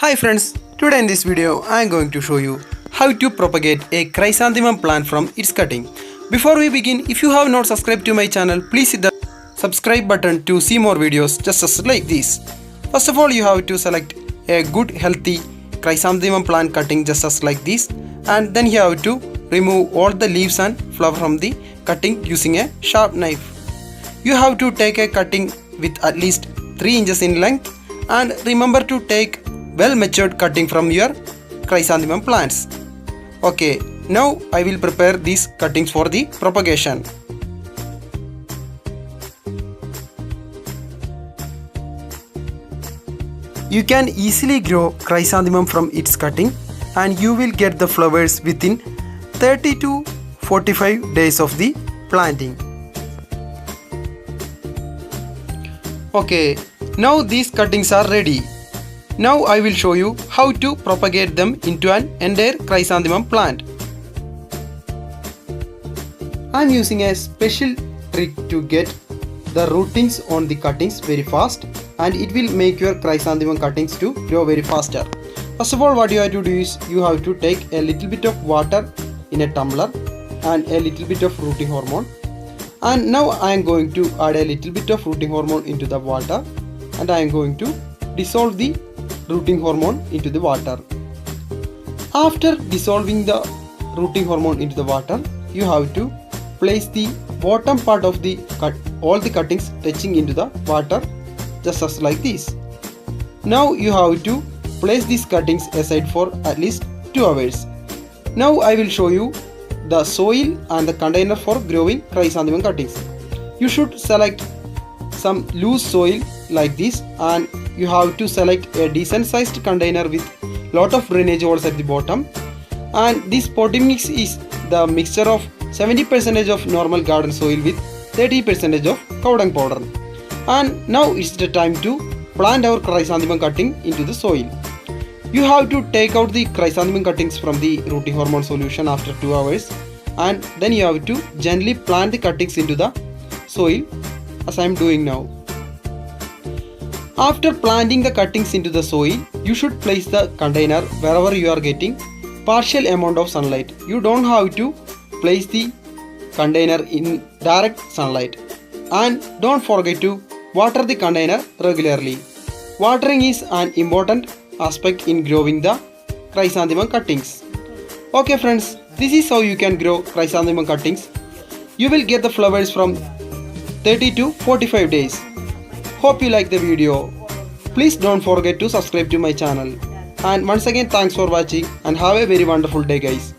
Hi friends, today in this video I am going to show you how to propagate a chrysanthemum plant from its cutting. Before we begin, if you have not subscribed to my channel, please hit the subscribe button to see more videos just as like this. First of all, you have to select a good healthy chrysanthemum plant cutting just as like this, and then you have to remove all the leaves and flower from the cutting using a sharp knife. You have to take a cutting with at least 3 inches in length, and remember to take well matured cutting from your chrysanthemum plants. Okay, now I will prepare these cuttings for the propagation. You can easily grow chrysanthemum from its cutting, and you will get the flowers within 30 to 45 days of the planting. Okay, now these cuttings are ready. Now I will show you how to propagate them into an entire chrysanthemum plant. I am using a special trick to get the rootings on the cuttings very fast, and it will make your chrysanthemum cuttings to grow very faster. First of all, what you have to do is you have to take a little bit of water in a tumbler and a little bit of rooting hormone. And now I am going to add a little bit of rooting hormone into the water, and I am going to dissolve the rooting hormone into the water. After dissolving the rooting hormone into the water, you have to place the bottom part of the all the cuttings touching into the water just as like this. Now you have to place these cuttings aside for at least 2 hours. Now I will show you the soil and the container for growing chrysanthemum cuttings. You should select some loose soil like this, and you have to select a decent sized container with lot of drainage holes at the bottom. And this potting mix is the mixture of 70% of normal garden soil with 30% of cow dung powder. And now it's the time to plant our chrysanthemum cutting into the soil. You have to take out the chrysanthemum cuttings from the rooting hormone solution after 2 hours, and then you have to gently plant the cuttings into the soil as I am doing now. After planting the cuttings into the soil, you should place the container wherever you are getting partial amount of sunlight. You don't have to place the container in direct sunlight. And don't forget to water the container regularly. Watering is an important aspect in growing the chrysanthemum cuttings. Okay friends, this is how you can grow chrysanthemum cuttings. You will get the flowers from 30 to 45 days. Hope you like the video. Please don't forget to subscribe to my channel. And once again, thanks for watching and have a very wonderful day guys.